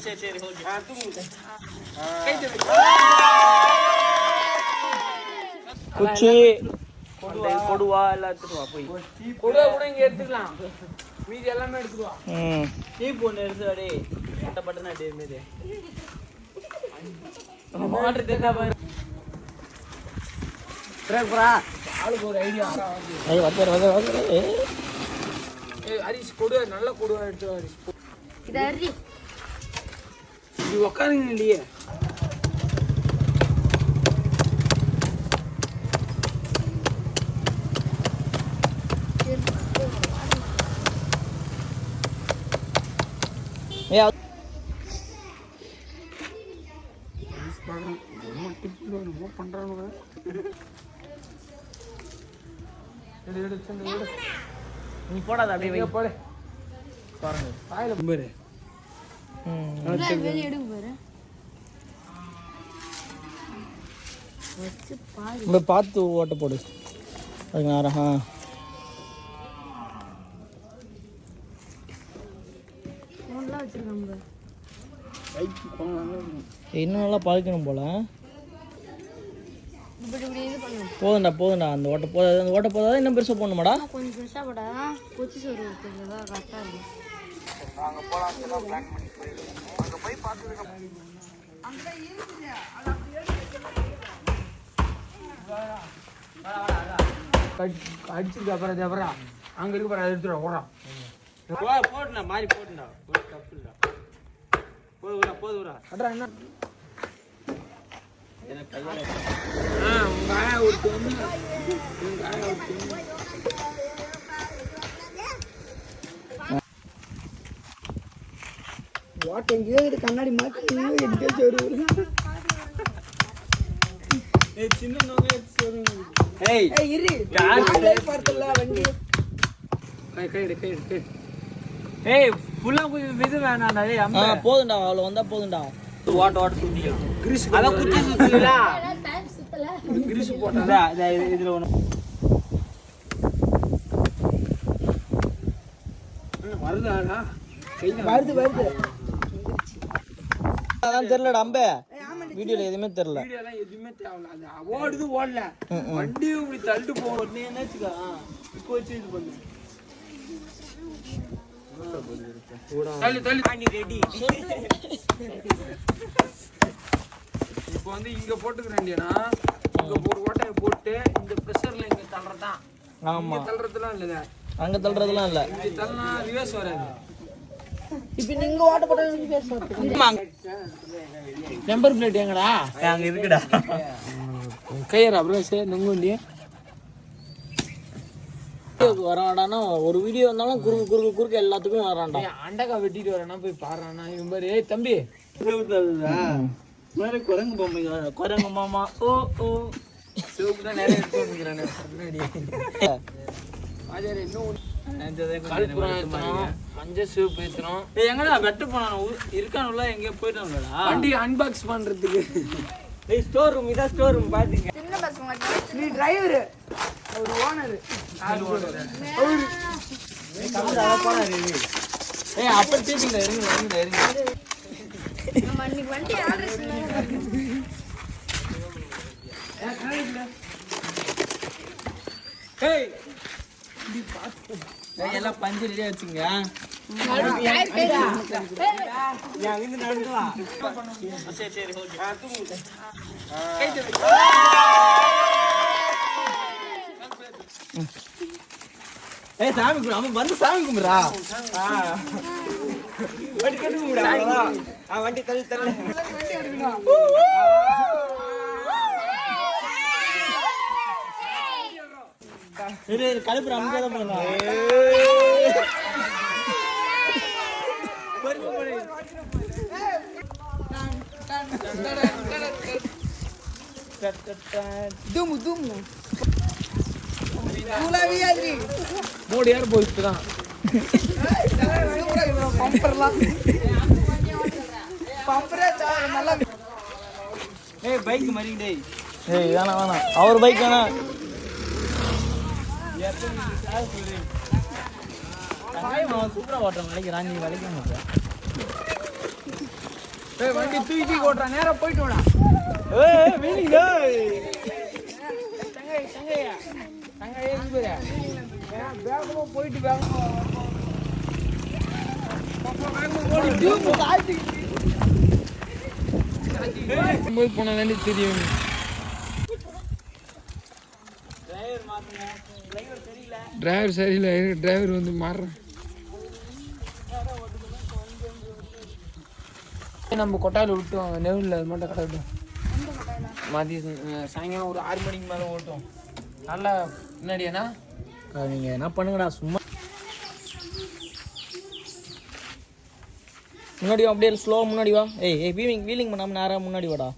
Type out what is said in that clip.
சரி குச்சி கொடுவா எல்லாத்துக்கும் வா போய் கொடுவா கூட இங்க எடுத்துக்கலாம், மீதி எல்லாமே எடுத்துருவா. நீ பொண்ணு எடுத்து அடே பட்ட பட்டனா அடே மீது வாட்டர் தெரிஞ்சா பாரு. ஆளுக்கு ஒரு ஐடியா. ஹரிஷ் கொடுவா, நல்ல கொடுவா எடுத்து ஹரிஷ். இது உக்காருங்க இல்லையே. நீ போடாத அப்படியே போடு பாருங்க வாயில பாரு. பார்த்து ஓட்ட போடு. அதுக்கு நேரம் இன்னும் நல்லா பழக்கணும் போல. போதுண்டா அந்த ஓட்ட போதாது. அந்த ஓட்ட போதாது இன்னும் பெருசாக போடணுமாடா? கொஞ்சம் பெருசாக போடா, கொச்சி சோறு ஊற்றுறதா கரெக்டாக இருக்கும். அடிச்சுட்டு அப்புறம் அங்க இருக்கு பாரு, எடுத்துடும் ஓடா. போட்டுனா மாதிரி போட்டுனா ஒரு தப்பு இல்லை. போதுரா அட்ரா என்ன எனக்கு கையால உங்க ஆயா ஒருத்தர் வந்து வாட் எங்கேயோ இது கண்ணாடி மாட்டி எங்கேயோ சோறு சின்ன நோங்க சோறு. ஏய் இரு காலே பார்த்தல வண்டி. கை ஏய் புள்ள கொஞ்சம் இது வேணாடா. ஏய் அம்மா போதுண்டா, அவ்வளோ வந்தா போதுண்டா. ஓட்ட சுத்திக்கலாம். கிரீஸ் அத குச்சி சுத்தல. கிரீஸ் போட்டா இதுல ஒண்ணு வருதாடா. வருது அதான் தெரியலடா அம்பே. வீடியோல எதுவுமே தெரியல. வீடியோலாம் எதுவுமே தேவையில்ல. அது ஓடுது ஓடல, வண்டியும் இப்படி தள்ளிட்டு போகணும். என்னாச்சுக்கா இப்போ வச்சு இது பண்ணு. தள்ளி ரெடி. இப்போ வந்து இங்க போட்டுக்கிறேன்டியா, இங்க ஒரு ஓட்டையை போட்டு இந்த ப்ரெஷர்ல இங்க தள்ளுறதான். ஆமா, தள்ளுறதுலாம் இல்ல, அங்க தள்ளுறதுலாம் இல்ல. இங்க தள்ளனா ரிவர்ஸ் வராது. இப்போ நீங்க ஓட்ட போட்டா நம்பர் பிளேட் எங்கடா? அங்க இருக்குடா. கையரா ப்ரோ சே நங்குண்டி வராடானா ஒரு வீடியோ வந்தாலும் குறுக்கு எல்லாத்துக்கும் வரான்டா. அண்டக்கா வெட்டிட்டு வரேன்னா போய் பாடுறானா இவன் பாரு. ஏய் தம்பி மாதிரி குரங்கு பொம்மை குரங்கு மாமா ஓ ஓ சிவப்பு தான் நிறைய எடுத்து வந்துக்கிறானே. ஆஜாரி இன்னும் மஞ்சள் சிவப்பு ஏத்துறோம். எங்கடா வெட்டு போனானு இருக்கானுல எங்கேயோ போயிட்டானுலடா வண்டி அன்பாக்ஸ் பண்றதுக்கு. ஏய் ஸ்டோர் ரூம் இதான் ஸ்டோர் ரூம் பாத்தீங்க. சின்ன பசங்க நீ டிரைவர், அவர் ஓனர். ஏய் அப்ப டீச்சிங்ல இருங்க. நம்ம இன்னைக்கு வண்டி ஆர்டர் ஏய் எல்லாம் பஞ்சு ரெடியா வச்சுங்க. சரி ஏய் சாமி கும்பிடு. அவன் வந்து சாமி கும்பிடுறா. வண்டி கட்டு கும்பிடா. வண்டி தள்ளு. கழுப்புற அங்கே தான் போகணும். மூணு யார் போயிட்டு தான் ஏய் பைக் மறிங்கடே. ஏய் வேணாம் அவர் பைக் வேணாம். சூப்பரா ஓட்டுறோம். நாளைக்கு ராஞ்சி வளைக்க மாட்டேன். ஏய் வண்டி தூக்கி ஓட்டுறா நேரா போயிட்டு வாடா ஏய் மீனிங் தங்கையா இருக்கு வேகமா போயிட்டு வேகமா போனாலே தெரியும் டிரைவர் சரியில்லை டிரைவர் வந்து மாறுறேன் நம்ம கொட்டாயில் விட்டோம் நெருவில் அது மட்டும் கடை விட்டோம் மதியம் சாயங்காலம் ஒரு 6 மணிக்கு மேலே ஓட்டும் நல்லா முன்னாடியாண்ணா நீங்கள் என்ன பண்ணுங்கடா சும்மா முன்னாடி வா அப்படியே ஸ்லோ முன்னாடி வா. ஏய் வீலிங் பண்ணாமல் நேராக முன்னாடி வாடா.